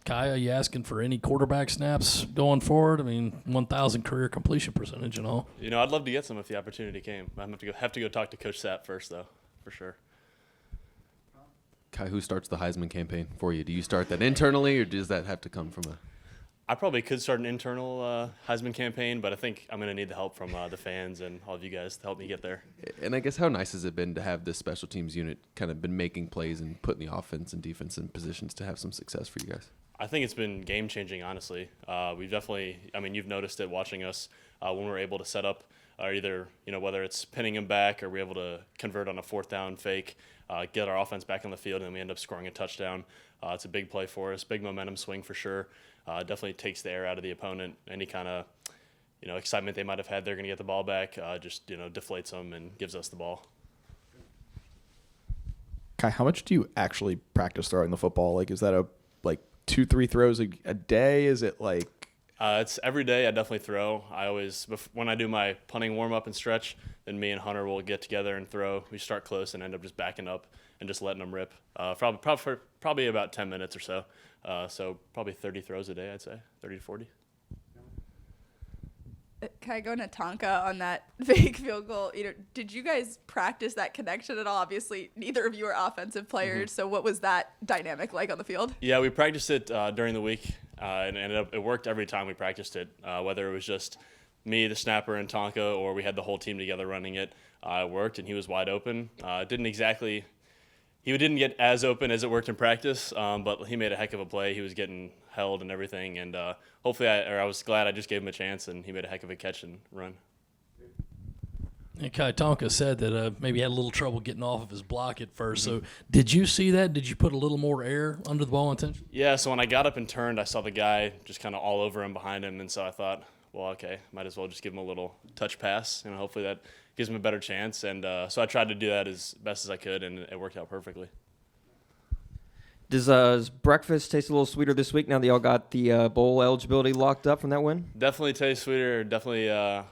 Kai, are you asking for any quarterback snaps going forward? I mean, 1,000 career completion percentage and all. I'd love to get some if the opportunity came. I'm have to go talk to Coach Sapp first, though, for sure. Kai, who starts the Heisman campaign for you? Do you start that internally, or does that have to come from a? I probably could start an internal Heisman campaign, but I think I'm going to need the help from the fans and all of you guys to help me get there. And I guess how nice has it been to have this special teams unit kind of been making plays and putting the offense and defense in positions to have some success for you guys? I think it's been game-changing, honestly. We've definitely – I mean, you've noticed it watching us when we're able to set up either, whether it's pinning them back or we're able to convert on a fourth down fake, get our offense back on the field, and then we end up scoring a touchdown. It's a big play for us, big momentum swing for sure. Definitely takes the air out of the opponent. Any kind of, excitement they might have had they're going to get the ball back, just, deflates them and gives us the ball. Kai, how much do you actually practice throwing the football? Like, is that 2-3 throws a day? Is it like? It's every day I definitely throw. I always, when I do my punting warm-up and stretch, then me and Hunter will get together and throw. We start close and end up just backing up and just letting them rip. Probably about 10 minutes or so. So probably 30 throws a day, I'd say, 30 to 40. Kai, going to Tonka on that fake field goal, did you guys practice that connection at all? Obviously, neither of you are offensive players, so what was that dynamic like on the field? Yeah, we practiced it during the week, and it worked every time we practiced it, whether it was just me, the snapper, and Tonka, or we had the whole team together running it. It worked, and he was wide open. He didn't get as open as it worked in practice, but he made a heck of a play. He was getting held and everything, and hopefully I was glad I just gave him a chance, and he made a heck of a catch and run. And Kai Tonka said that maybe he had a little trouble getting off of his block at first. So did you see that? Did you put a little more air under the ball intentionally? Yeah, so when I got up and turned, I saw the guy just kind of all over him behind him, and so I thought, well, okay, might as well just give him a little touch pass, and hopefully that gives him a better chance. And so I tried to do that as best as I could, and it worked out perfectly. Does breakfast taste a little sweeter this week now that y'all got the bowl eligibility locked up from that win? Definitely tastes sweeter.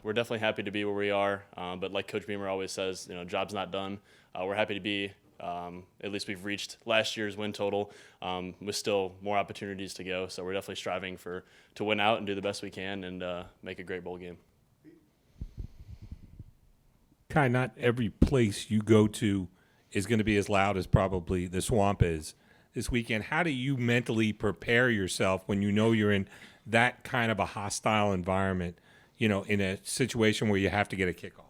We're definitely happy to be where we are. But like Coach Beamer always says, job's not done. We're happy to be. At least we've reached last year's win total with still more opportunities to go. So we're definitely striving to win out and do the best we can and make a great bowl game. Kai, not every place you go to is going to be as loud as probably the Swamp is this weekend. How do you mentally prepare yourself when you know you're in that kind of a hostile environment, in a situation where you have to get a kickoff?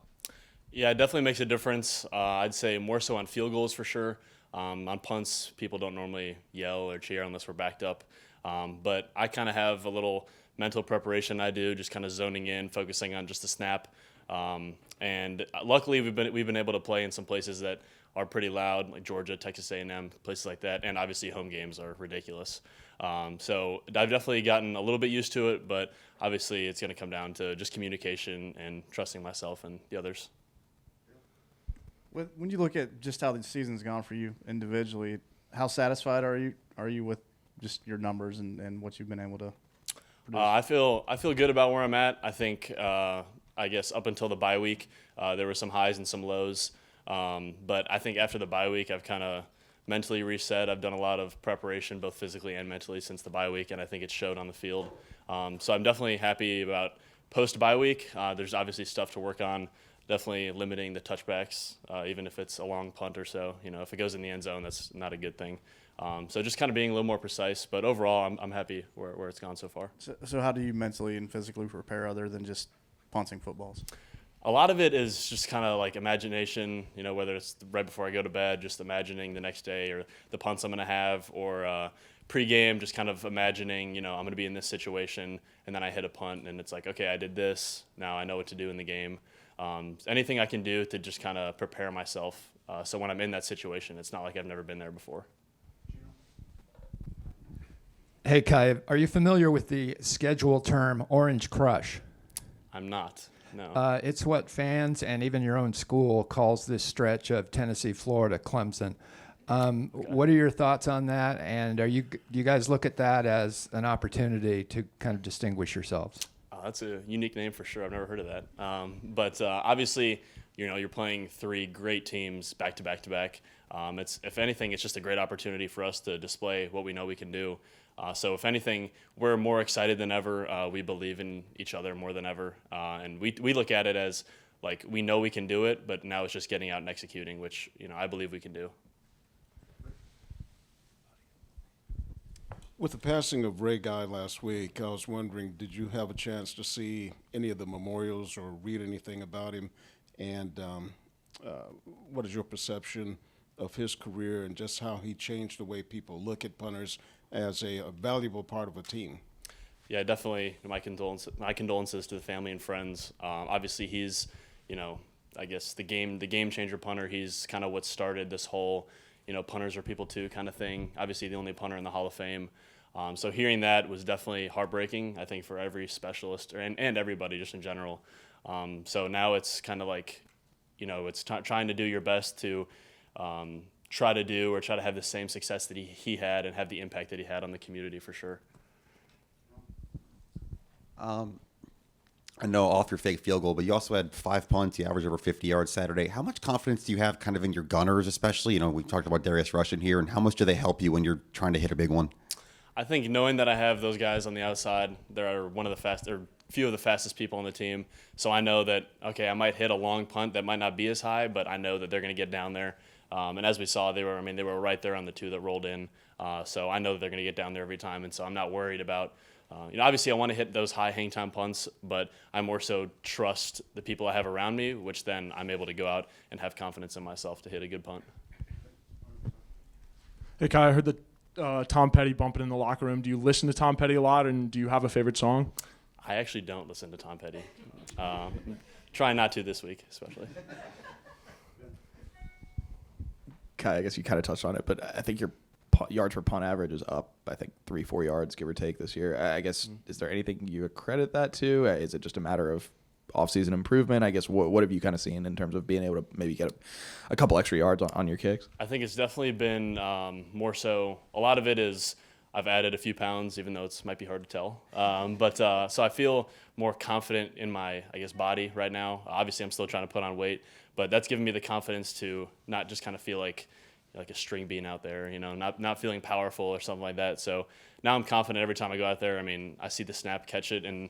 Yeah, it definitely makes a difference. I'd say more so on field goals for sure. On punts, people don't normally yell or cheer unless we're backed up. But I kind of have a little mental preparation I do, just kind of zoning in, focusing on just the snap. And luckily we've been able to play in some places that are pretty loud, like Georgia, Texas A&M, places like that, and obviously home games are ridiculous. So I've definitely gotten a little bit used to it, but obviously it's going to come down to just communication and trusting myself and the others. When you look at just how the season's gone for you individually, how satisfied are you with just your numbers and what you've been able to produce? I feel good about where I'm at. I think I guess up until the bye week, there were some highs and some lows. But I think after the bye week, I've kind of mentally reset. I've done a lot of preparation, both physically and mentally, since the bye week, and I think it showed on the field. So I'm definitely happy about post-bye week. There's obviously stuff to work on, definitely limiting the touchbacks, even if it's a long punt or so. If it goes in the end zone, that's not a good thing. So just kind of being a little more precise. But overall, I'm happy where it's gone so far. So how do you mentally and physically prepare other than just punting footballs? A lot of it is just kind of like imagination, whether it's right before I go to bed, just imagining the next day or the punts I'm going to have, or pregame, just kind of imagining, I'm going to be in this situation, and then I hit a punt, and it's like, okay, I did this, now I know what to do in the game. Anything I can do to just kind of prepare myself so when I'm in that situation, it's not like I've never been there before. Hey, Kai, are you familiar with the schedule term Orange Crush? I'm not. No. It's what fans and even your own school calls this stretch of Tennessee, Florida, Clemson. Okay. What are your thoughts on that? And do you guys look at that as an opportunity to kind of distinguish yourselves? That's a unique name for sure. I've never heard of that. But obviously, you're playing 3 great teams back to back to back. If anything, it's just a great opportunity for us to display what we know we can do. So if anything, we're more excited than ever. We believe in each other more than ever. And we look at it as like we know we can do it, but now it's just getting out and executing, which, I believe we can do. With the passing of Ray Guy last week, I was wondering, did you have a chance to see any of the memorials or read anything about him? And what is your perception of his career and just how he changed the way people look at punters as a valuable part of a team? Yeah, definitely. My condolences to the family and friends. Obviously, he's, I guess the game changer punter. He's kind of what started this whole, punters are people too kind of thing. Obviously, the only punter in the Hall of Fame. So hearing that was definitely heartbreaking, I think, for every specialist and everybody just in general. So now it's kind of like, it's trying to do your best to try to have the same success that he had and have the impact that he had on the community for sure. I know off your fake field goal, but you also had 5 punts. You averaged over 50 yards Saturday. How much confidence do you have kind of in your gunners, especially? We talked about Darius Rush in here, and how much do they help you when you're trying to hit a big one? I think knowing that I have those guys on the outside, they're few of the fastest people on the team. So I know that, okay, I might hit a long punt that might not be as high, but I know that they're going to get down there. And as we saw, they were right there on the 2 that rolled in. So I know that they're going to get down there every time, and so I'm not worried about. Obviously I want to hit those high hang time punts, but I more so trust the people I have around me, which then I'm able to go out and have confidence in myself to hit a good punt. Hey, Kai, I heard that Tom Petty bumping in the locker room. Do you listen to Tom Petty a lot, and do you have a favorite song? I actually don't listen to Tom Petty. Try not to this week, especially. Kai, I guess you kind of touched on it, but I think your yards per punt average is up, I think, 3-4 yards, give or take, this year. I guess, is there anything you accredit that to? Is it just a matter of offseason improvement? I guess, what have you kind of seen in terms of being able to maybe get a couple extra yards on your kicks? I think it's definitely been more so. A lot of it is I've added a few pounds, even though it might be hard to tell. So I feel more confident in my, body right now. Obviously, I'm still trying to put on weight, but that's given me the confidence to not just kind of feel like a string being out there, not feeling powerful or something like that. So now I'm confident every time I go out there. I see the snap, catch it, and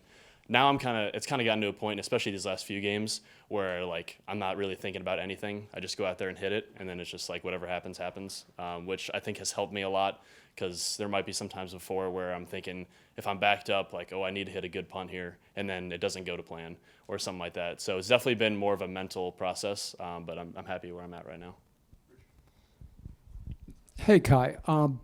now it's kind of gotten to a point, especially these last few games, where I'm not really thinking about anything. I just go out there and hit it, and then it's just whatever happens, happens, which I think has helped me a lot, because there might be some times before where I'm thinking if I'm backed up, I need to hit a good punt here, and then it doesn't go to plan or something like that. So it's definitely been more of a mental process, but I'm happy where I'm at right now. Hey, Kai.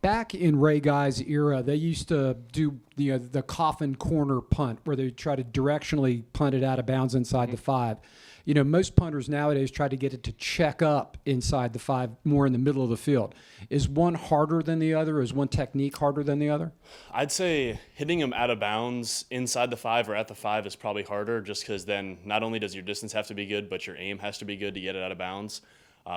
Back in Ray Guy's era, they used to do the coffin corner punt, where they try to directionally punt it out of bounds inside the 5. Most punters nowadays try to get it to check up inside the 5, more in the middle of the field. Is one harder than the other? Is one technique harder than the other? I'd say hitting them out of bounds inside the 5 or at the 5 is probably harder, just because then not only does your distance have to be good, but your aim has to be good to get it out of bounds.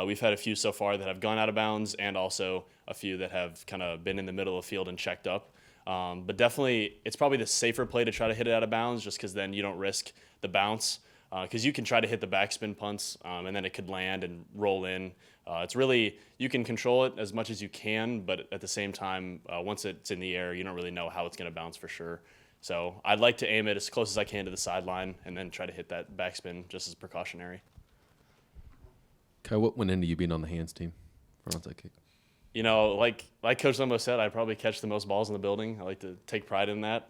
We've had a few so far that have gone out of bounds, and also a few that have kind of been in the middle of the field and checked up. But definitely, it's probably the safer play to try to hit it out of bounds, just because then you don't risk the bounce. Because you can try to hit the backspin punts, and then it could land and roll in. It's really, you can control it as much as you can, but at the same time, once it's in the air, you don't really know how it's going to bounce for sure. So I'd like to aim it as close as I can to the sideline, and then try to hit that backspin just as precautionary. Kai, what went into you being on the hands team for onside kick? Like Coach Limbo said, I probably catch the most balls in the building. I like to take pride in that.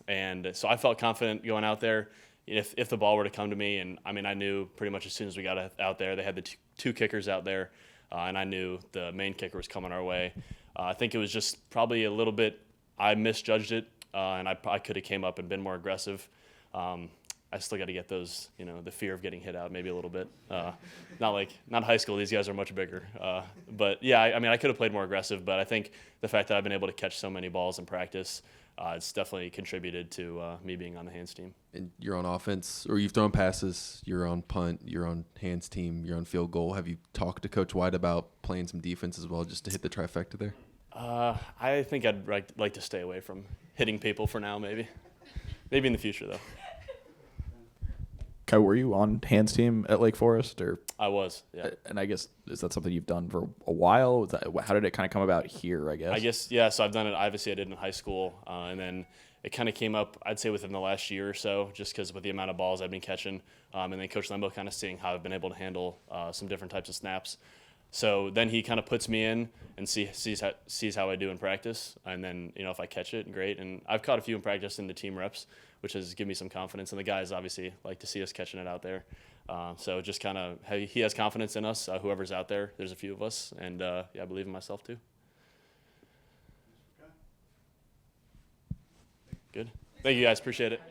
And so I felt confident going out there if the ball were to come to me. And, I knew pretty much as soon as we got out there, they had the 2 kickers out there, and I knew the main kicker was coming our way. I think it was just probably a little bit – I misjudged it, and I could have came up and been more aggressive. I still got to get those, the fear of getting hit out maybe a little bit. Not high school. These guys are much bigger. But yeah, I could have played more aggressive, but I think the fact that I've been able to catch so many balls in practice, it's definitely contributed to me being on the hands team. And you're on offense, or you've thrown passes, you're on punt, you're on hands team, you're on field goal. Have you talked to Coach White about playing some defense as well, just to hit the trifecta there? I think I'd like to stay away from hitting people for now, maybe. Maybe in the future, though. Kai, were you on hands team at Lake Forest, or? I was, yeah. And I guess, is that something you've done for a while? How did it kind of come about here, I guess? Yeah, so I've done it, obviously I did in high school, and then it kind of came up, I'd say, within the last year or so, just because with the amount of balls I've been catching, and then Coach Lembo kind of seeing how I've been able to handle some different types of snaps. So then he kind of puts me in and sees how I do in practice, and then, if I catch it, great. And I've caught a few in practice in the team reps, which has given me some confidence, and the guys obviously like to see us catching it out there. So just kind of, he has confidence in us, whoever's out there. There's a few of us, and I believe in myself too. Good. Thank you guys, appreciate it.